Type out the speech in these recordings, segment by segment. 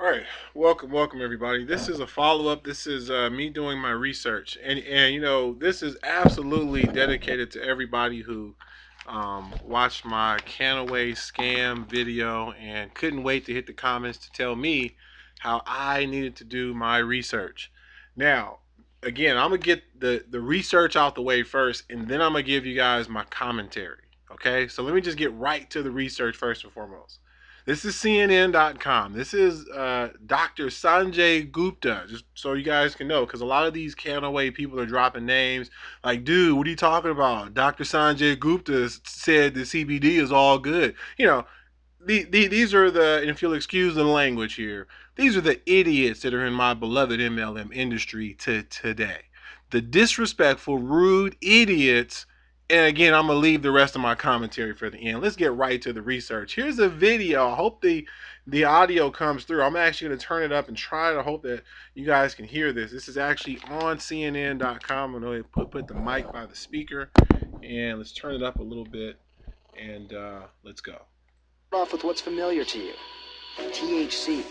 All right, welcome everybody. This is a follow-up. This is me doing my research, and this is absolutely dedicated to everybody who watched my Kannaway scam video and couldn't wait to hit the comments to tell me how I needed to do my research. Now, again, I'm gonna get the research out the way first, and then I'm gonna give you guys my commentary. Okay, so let me just get right to the research first and foremost. This is CNN.com. This is Dr. Sanjay Gupta, just so you guys can know, because a lot of these Kannaway people are dropping names like, dude, what are you talking about? Dr. Sanjay Gupta said the CBD is all good. These are and if you'll excuse the language here, these are the idiots that are in my beloved MLM industry today. The disrespectful, rude idiots. And again, I'm going to leave the rest of my commentary for the end. Let's get right to the research. Here's a video. I hope the audio comes through. I'm actually going to turn it up and try to hope that you guys can hear this. This is actually on CNN.com. I'm going to put the mic by the speaker. And let's turn it up a little bit. And let's go. Off with what's familiar to you. THC.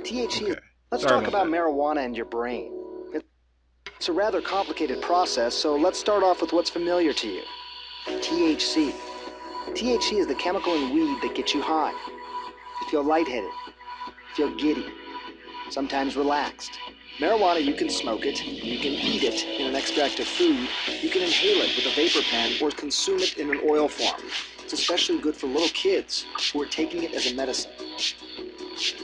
THC. Okay. Let's talk about marijuana and your brain. It's a rather complicated process, so let's start off with what's familiar to you. THC. THC is the chemical in weed that gets you high. You feel lightheaded, feel giddy, sometimes relaxed. Marijuana, you can smoke it, you can eat it in an extract of food, you can inhale it with a vapor pen, or consume it in an oil form. It's especially good for little kids who are taking it as a medicine.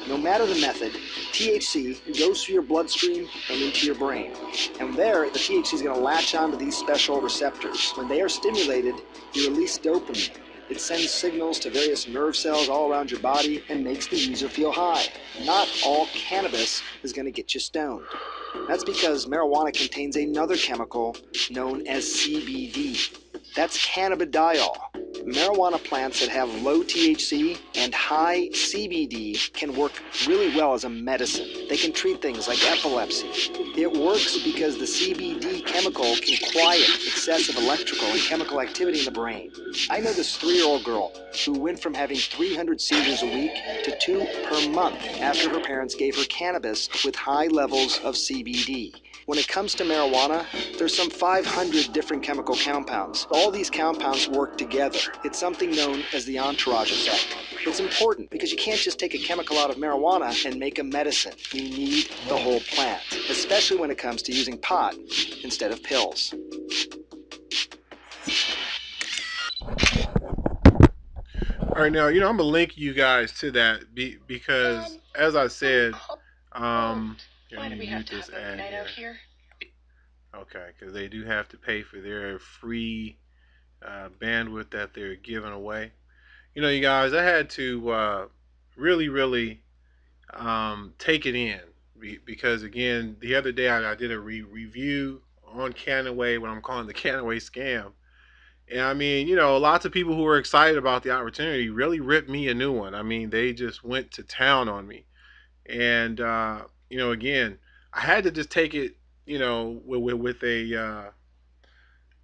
No matter the method, THC goes through your bloodstream and into your brain. And there, the THC is going to latch onto these special receptors. When they are stimulated, you release dopamine. It sends signals to various nerve cells all around your body and makes the user feel high. Not all cannabis is going to get you stoned. That's because marijuana contains another chemical known as CBD. That's cannabidiol. Marijuana plants that have low THC and high CBD can work really well as a medicine. They can treat things like epilepsy. It works because the CBD chemical can quiet excessive electrical and chemical activity in the brain. I know this 3-year-old girl who went from having 300 seizures a week to 2 per month after her parents gave her cannabis with high levels of CBD. When it comes to marijuana, there's some 500 different chemical compounds. All these compounds work together. It's something known as the entourage effect. It's important because you can't just take a chemical out of marijuana and make a medicine. You need the whole plant, especially when it comes to using pot instead of pills. All right, now, I'm going to link you guys to that because, as I said, why do we have to have a night out here? Okay, because they do have to pay for their free bandwidth that they're giving away. You guys, I had to really take it in because, again, the other day I did a review on Kannaway, what I'm calling the Kannaway scam. And I mean, lots of people who were excited about the opportunity really ripped me a new one. I mean, they just went to town on me. And, again, I had to just take it, with a,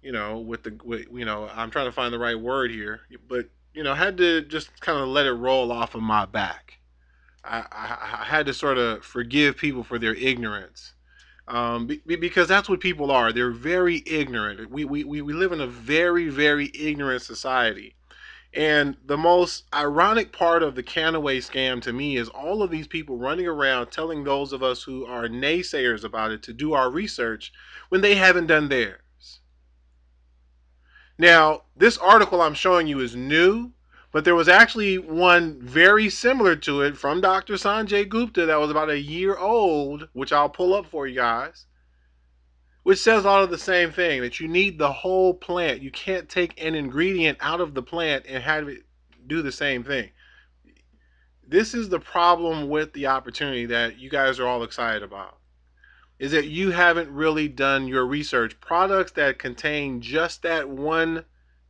I'm trying to find the right word here, but, I had to just kind of let it roll off of my back. I had to sort of forgive people for their ignorance. Because that's what people are. They're very ignorant. We live in a very ignorant society. And the most ironic part of the Kannaway scam to me is all of these people running around telling those of us who are naysayers about it to do our research when they haven't done theirs. Now, this article I'm showing you is new, but there was actually one very similar to it from Dr. Sanjay Gupta that was about a year old, which I'll pull up for you guys, which says a lot of the same thing, that you need the whole plant. You can't take an ingredient out of the plant and have it do the same thing. This is the problem with the opportunity that you guys are all excited about, is that you haven't really done your research. Products that contain just that one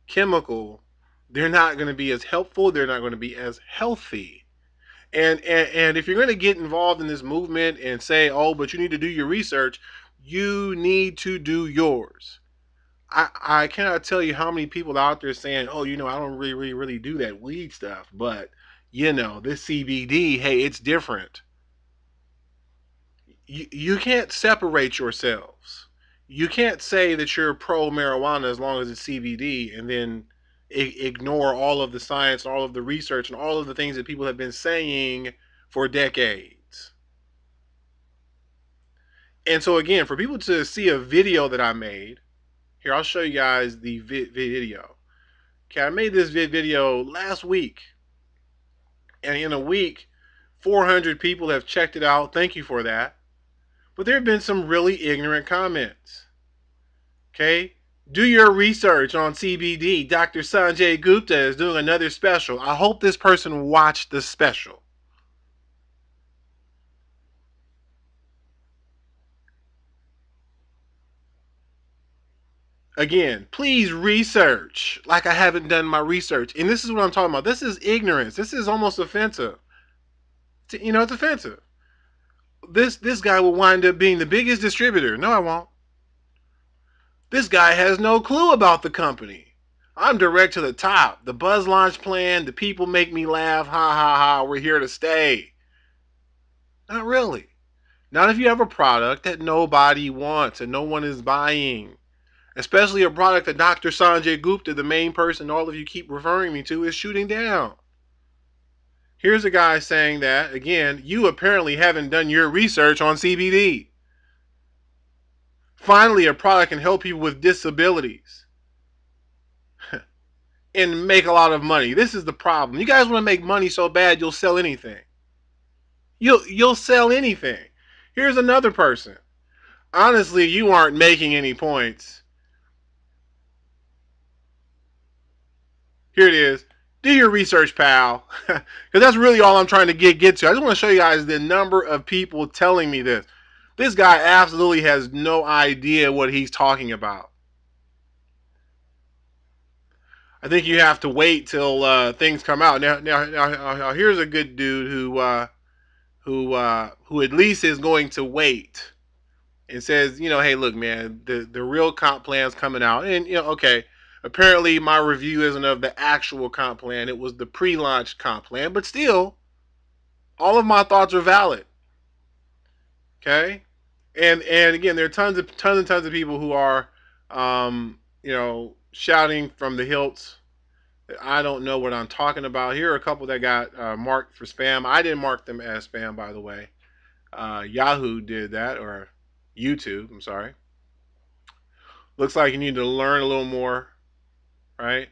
chemical, they're not going to be as helpful. They're not going to be as healthy. And if you're going to get involved in this movement and say, oh, but you need to do your research, you need to do yours. I cannot tell you how many people out there saying, oh, I don't really do that weed stuff, but this CBD, hey, it's different. you can't separate yourselves. You can't say that you're pro marijuana as long as it's CBD and then ignore all of the science, all of the research, and all of the things that people have been saying for decades. And so, again, for people to see a video that I made, here, I'll show you guys the video. Okay, I made this video last week. And in a week, 400 people have checked it out. Thank you for that. But there have been some really ignorant comments. Okay? Do your research on CBD. Dr. Sanjay Gupta is doing another special. I hope this person watched the special. Again, please research like I haven't done my research. And this is what I'm talking about. This is ignorance. This is almost offensive. You know, it's offensive. This guy will wind up being the biggest distributor. No, I won't. This guy has no clue about the company. I'm direct to the top. The buzz launch plan, the people make me laugh. Ha ha ha, we're here to stay. Not really. Not if you have a product that nobody wants and no one is buying. Especially a product that Dr. Sanjay Gupta, the main person all of you keep referring me to, is shooting down. Here's a guy saying that, again, you apparently haven't done your research on CBD. Finally, a product can help you with disabilities and make a lot of money. This is the problem. You guys want to make money so bad you'll sell anything. You'll sell anything. Here's another person. Honestly, you aren't making any points. Here it is. Do your research, pal. Because that's really all I'm trying to get to. I just want to show you guys the number of people telling me this. This guy absolutely has no idea what he's talking about. I think you have to wait till things come out. Now, here's a good dude who at least is going to wait and says, you know, hey, look, man, the real comp plan's coming out, and you know, okay. Apparently, my review isn't of the actual comp plan. It was the pre-launch comp plan. But still, all of my thoughts are valid. Okay? And again, there are tons of people who are, you know, shouting from the hilts that I don't know what I'm talking about. Here are a couple that got marked for spam. I didn't mark them as spam, by the way. Yahoo did that, or YouTube, I'm sorry. Looks like you need to learn a little more, right?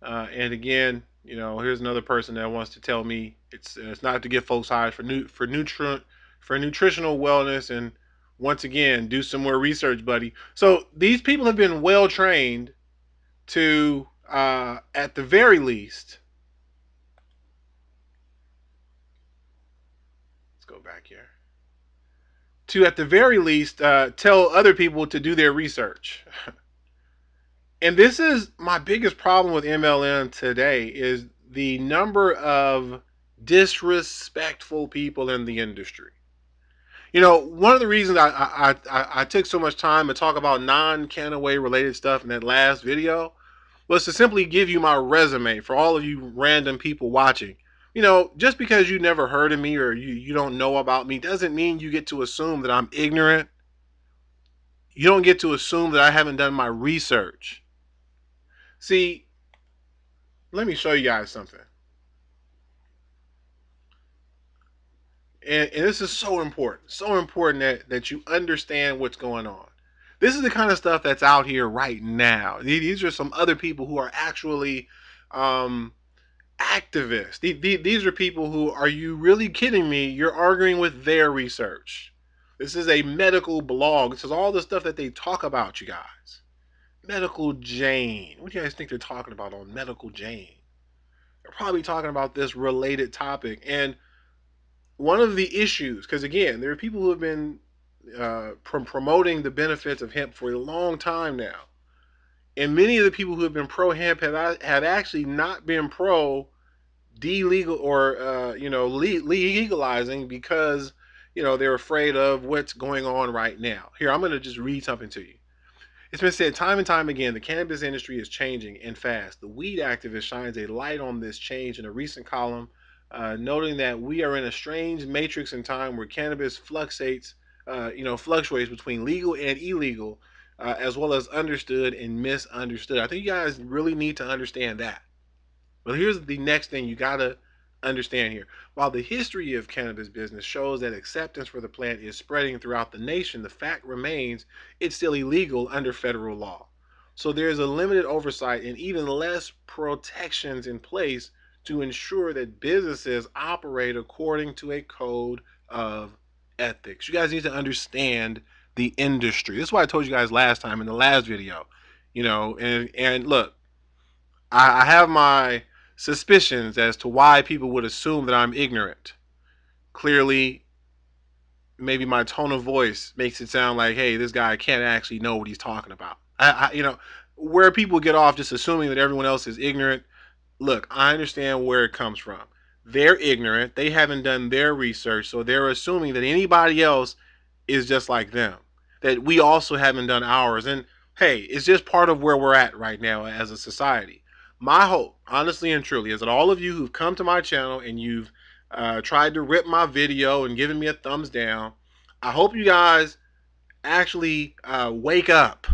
And again, you know, here's another person that wants to tell me it's not to get folks high for nutritional wellness, and once again, do some more research, buddy. So these people have been well trained to, at the very least, let's go back here, to at the very least tell other people to do their research. And this is my biggest problem with MLM today, is the number of disrespectful people in the industry. You know, one of the reasons I took so much time to talk about non-Kannaway related stuff in that last video was to simply give you my resume for all of you random people watching. You know, just because you never heard of me or you don't know about me doesn't mean you get to assume that I'm ignorant. You don't get to assume that I haven't done my research. See, let me show you guys something. And this is so important that you understand what's going on. This is the kind of stuff that's out here right now. These are some other people who are actually activists. These are people who, are you really kidding me? You're arguing with their research. This is a medical blog. This is all the stuff that they talk about, you guys. Medical Jane. What do you guys think they're talking about on Medical Jane? They're probably talking about this related topic. And one of the issues, because again, there are people who have been promoting the benefits of hemp for a long time now. And many of the people who have been pro hemp have actually not been pro delegal or legalizing, because they're afraid of what's going on right now. Here, I'm going to just read something to you. It's been said time and time again, the cannabis industry is changing and fast. The weed activist shines a light on this change in a recent column, noting that we are in a strange matrix in time where cannabis fluctuates fluctuates between legal and illegal, as well as understood and misunderstood. I think you guys really need to understand that. But here's the next thing you gotta understand here. While the history of cannabis business shows that acceptance for the plant is spreading throughout the nation, the fact remains it's still illegal under federal law. So there's a limited oversight and even less protections in place to ensure that businesses operate according to a code of ethics. You guys need to understand the industry. This is why I told you guys last time in the last video. And look, I have my suspicions as to why people would assume that I'm ignorant. Clearly, maybe my tone of voice makes it sound like, hey, this guy can't actually know what he's talking about. Where people get off just assuming that everyone else is ignorant. Look, I understand where it comes from. They're ignorant. They haven't done their research, so they're assuming that anybody else is just like them. That we also haven't done ours. And hey, it's just part of where we're at right now as a society. My hope, honestly and truly, is that all of you who've come to my channel and you've tried to rip my video and given me a thumbs down, I hope you guys actually wake up.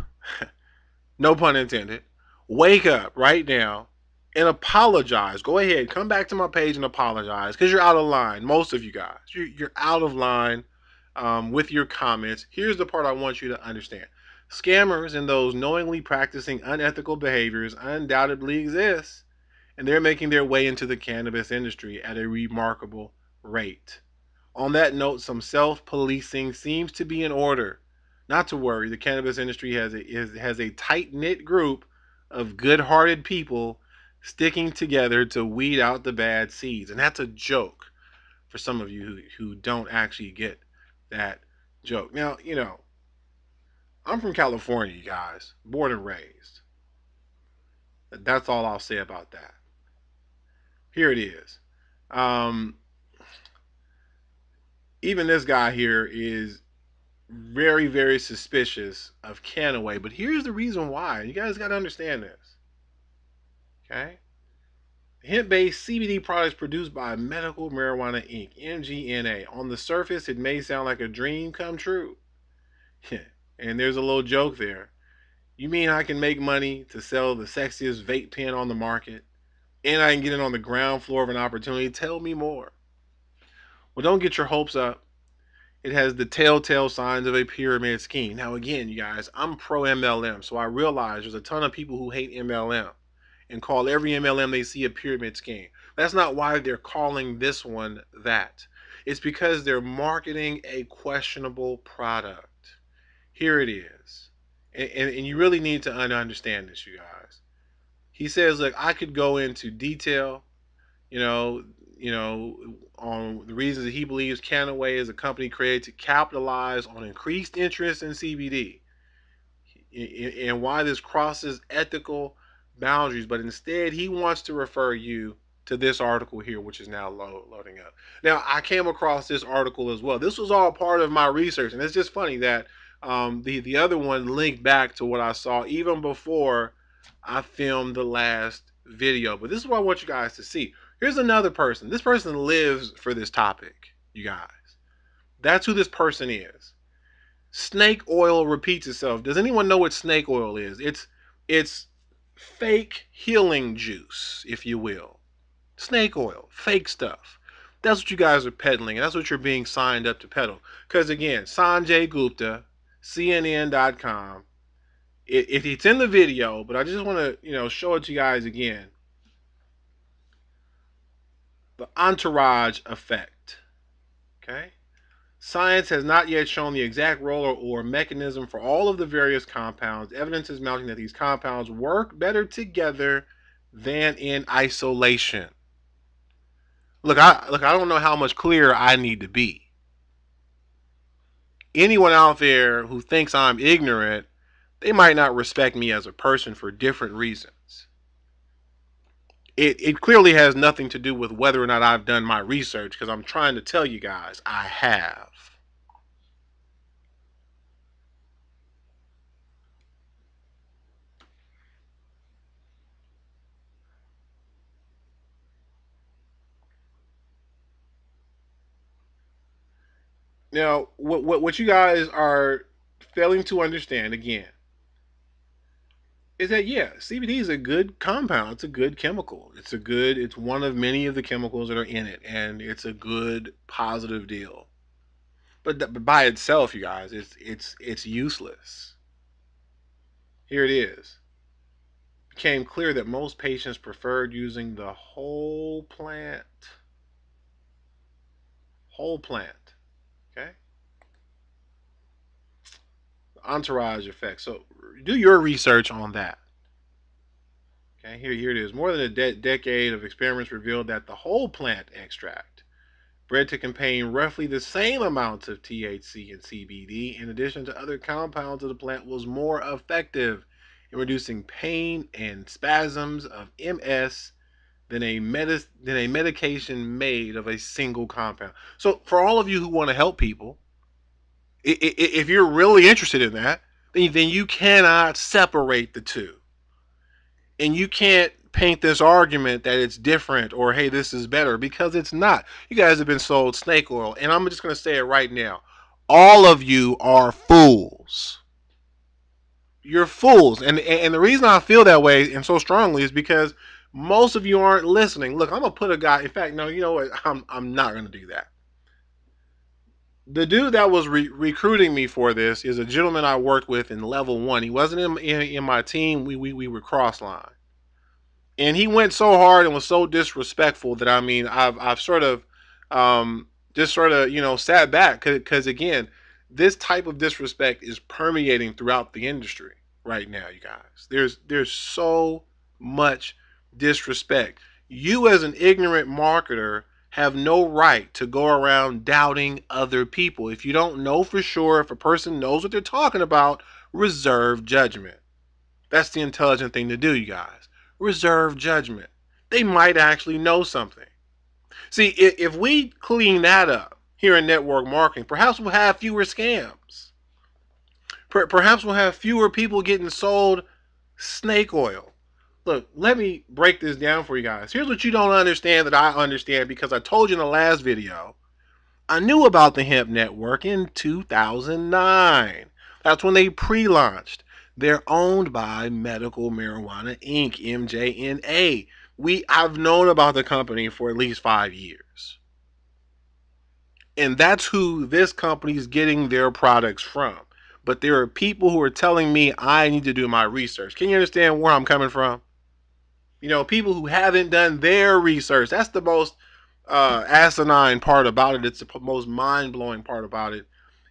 No pun intended. Wake up right now and apologize. Go ahead, come back to my page and apologize because you're out of line. Most of you guys, you're out of line with your comments. Here's the part I want you to understand. Scammers and those knowingly practicing unethical behaviors undoubtedly exist, and they're making their way into the cannabis industry at a remarkable rate. On that note, some self-policing seems to be in order. Not to worry, the cannabis industry has a tight-knit group of good-hearted people sticking together to weed out the bad seeds. And that's a joke for some of you who don't actually get that joke. Now, I'm from California, you guys, born and raised. That's all I'll say about that. Here it is. Um, Even this guy here is very, very suspicious of Kannaway, but here's the reason why. You guys got to understand this. Okay? Hemp-based CBD products produced by Medical Marijuana Inc., MGNA. On the surface, it may sound like a dream come true. And there's a little joke there. You mean I can make money to sell the sexiest vape pen on the market, and I can get it on the ground floor of an opportunity? Tell me more. Well, don't get your hopes up. It has the telltale signs of a pyramid scheme. Now, again, you guys, I'm pro MLM, so I realize there's a ton of people who hate MLM and call every MLM they see a pyramid scheme. That's not why they're calling this one that. It's because they're marketing a questionable product. Here it is. And you really need to understand this, you guys. He says, look, I could go into detail, you know, on the reasons that he believes Kannaway is a company created to capitalize on increased interest in CBD and why this crosses ethical boundaries. But instead, he wants to refer you to this article here, which is now loading up. Now, I came across this article as well. This was all part of my research, and it's just funny that the other one linked back to what I saw even before I filmed the last video. But this is what I want you guys to see. Here's another person. This person lives for this topic, you guys. That's who this person is. Snake oil repeats itself. Does anyone know what snake oil is? It's fake healing juice, if you will. Snake oil, fake stuff. That's what you guys are peddling, and that's what you're being signed up to peddle. Because again, Sanjay Gupta, CNN.com. It's in the video, but I just want to show it to you guys again. The entourage effect. Okay? Science has not yet shown the exact role or mechanism for all of the various compounds. Evidence is mounting that these compounds work better together than in isolation. Look, I don't know how much clearer I need to be. Anyone out there who thinks I'm ignorant, they might not respect me as a person for different reasons. It clearly has nothing to do with whether or not I've done my research, because I'm trying to tell you guys I have. Now, what you guys are failing to understand again is that yeah, CBD is a good compound. It's a good chemical. It's one of many of the chemicals that are in it, and it's a good positive deal. But by itself, you guys, it's useless. Here it is. It became clear that most patients preferred using the whole plant. Okay, entourage effect. So do your research on that. Okay, here it is. More than a decade of experiments revealed that the whole plant extract, bred to contain roughly the same amounts of THC and CBD, in addition to other compounds of the plant, was more effective in reducing pain and spasms of MS than a medication made of a single compound. So, for all of you who want to help people, if you're really interested in that, then you cannot separate the two. And you can't paint this argument that it's different or hey, this is better, because it's not. You guys have been sold snake oil, and I'm just going to say it right now. All of you are fools. You're fools. And the reason I feel that way and so strongly is because most of you aren't listening. Look, I'm going to put a guy, in fact, no, you know what? I'm not going to do that. The dude that was recruiting me for this is a gentleman I worked with in level 1. He wasn't in my team. We were cross line. And he went so hard and was so disrespectful that I mean I've sort of just sort of sat back, because again, this type of disrespect is permeating throughout the industry right now, you guys. There's so much disrespect. You as an ignorant marketer have no right to go around doubting other people. If you don't know for sure if a person knows what they're talking about, reserve judgment. That's the intelligent thing to do, you guys. Reserve judgment. They might actually know something. See, if we clean that up here in network marketing, perhaps we'll have fewer scams. Perhaps we'll have fewer people getting sold snake oil. Look, let me break this down for you guys. Here's what you don't understand that I understand, because I told you in the last video. I knew about the hemp network in 2009. That's when they pre-launched. They're owned by Medical Marijuana Inc., MJNA. I've known about the company for at least 5 years. And that's who this company is getting their products from. But there are people who are telling me I need to do my research. Can you understand where I'm coming from? People who haven't done their research. That's the most asinine part about it. It's the most mind-blowing part about it.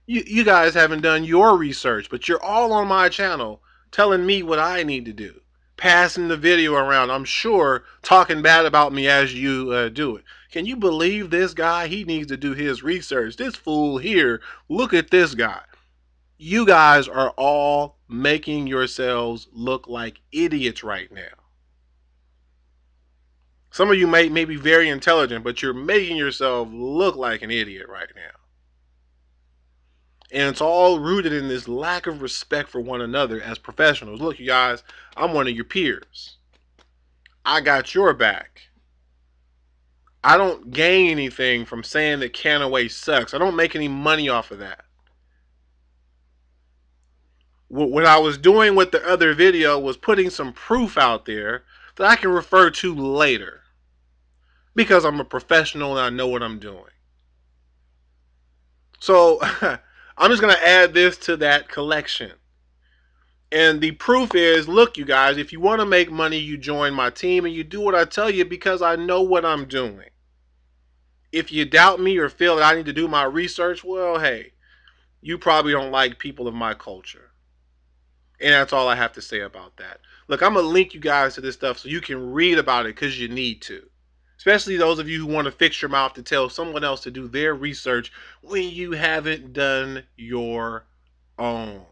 You guys haven't done your research, but you're all on my channel telling me what I need to do, passing the video around, I'm sure talking bad about me as you do it. Can you believe this guy? He needs to do his research. This fool here, look at this guy. You guys are all making yourselves look like idiots right now. Some of you may be very intelligent, but you're making yourself look like an idiot right now. And it's all rooted in this lack of respect for one another as professionals. Look, you guys, I'm one of your peers. I got your back. I don't gain anything from saying that Kannaway sucks. I don't make any money off of that. What I was doing with the other video was putting some proof out there that I can refer to later, because I'm a professional and I know what I'm doing. So I'm just going to add this to that collection. And the proof is, look, you guys, if you want to make money, you join my team and you do what I tell you, because I know what I'm doing. If you doubt me or feel that I need to do my research, well, hey, you probably don't like people of my culture. And that's all I have to say about that. Look, I'm going to link you guys to this stuff so you can read about it, because you need to. Especially those of you who want to fix your mouth to tell someone else to do their research when you haven't done your own.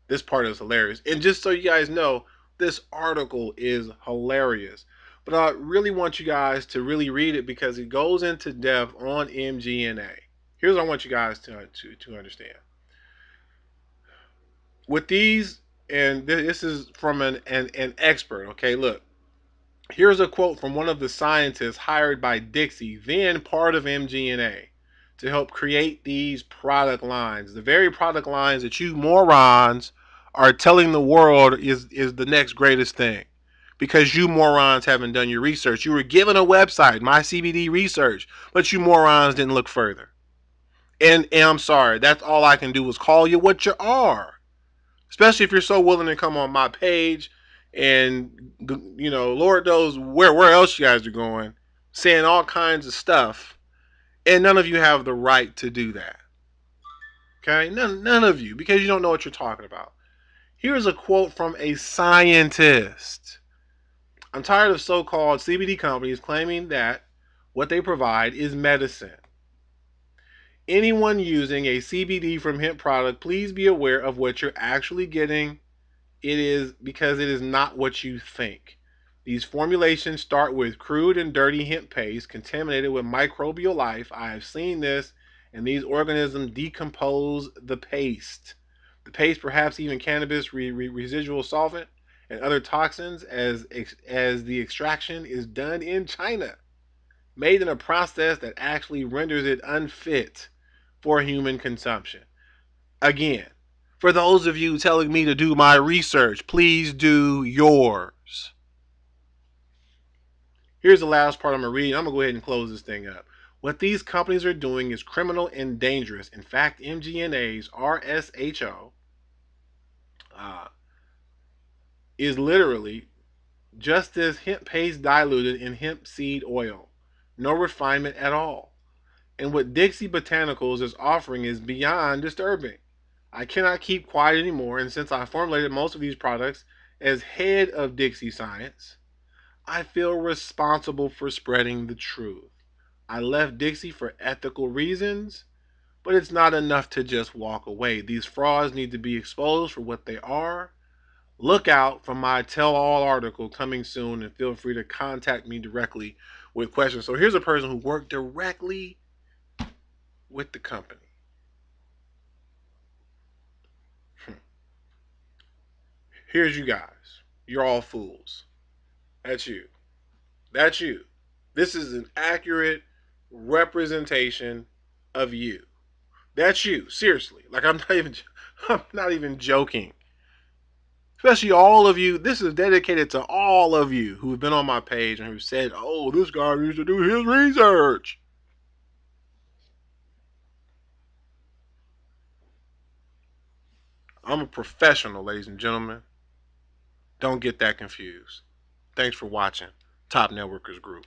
This part is hilarious. And just so you guys know, this article is hilarious. But I really want you guys to really read it, because it goes into depth on MGNA. Here's what I want you guys to understand. With these, and this is from an expert, okay? Look, Here's a quote from one of the scientists hired by Dixie, then part of MGNA, to help create these product lines. The very product lines that you morons are telling the world is the next greatest thing. Because you morons haven't done your research. You were given a website, My CBD Research, but you morons didn't look further. And I'm sorry, that's all I can do is call you what you are. Especially if you're so willing to come on my page and, Lord knows where else you guys are going, saying all kinds of stuff, and none of you have the right to do that. Okay? None of you, because you don't know what you're talking about. Here's a quote from a scientist. I'm tired of so-called CBD companies claiming that what they provide is medicine. Anyone using a CBD from hemp product, please be aware of what you're actually getting. It is because it is not what you think. These formulations start with crude and dirty hemp paste contaminated with microbial life. I have seen this, and these organisms decompose the paste. The paste, perhaps even cannabis residual solvent and other toxins, as the extraction is done in China, made in a process that actually renders it unfit for human consumption. Again, for those of you telling me to do my research, please do yours. Here's the last part I'm going to read. I'm going to go ahead and close this thing up. What these companies are doing is criminal and dangerous. In fact, MGNA's RSHO uh, is literally just this hemp paste diluted in hemp seed oil. No refinement at all. And what Dixie Botanicals is offering is beyond disturbing. I cannot keep quiet anymore, and since I formulated most of these products as head of Dixie Science, I feel responsible for spreading the truth. I left Dixie for ethical reasons, but it's not enough to just walk away. These frauds need to be exposed for what they are. Look out for my tell all article coming soon, and feel free to contact me directly with questions. So here's a person who worked directly with the company. Here's you guys. You're all fools. That's you. That's you. This is an accurate representation of you. That's you. Seriously. Like I'm not even joking. Especially all of you. This is dedicated to all of you who have been on my page and who said, "Oh, this guy needs to do his research." I'm a professional, ladies and gentlemen. Don't get that confused. Thanks for watching Top Networkers Group.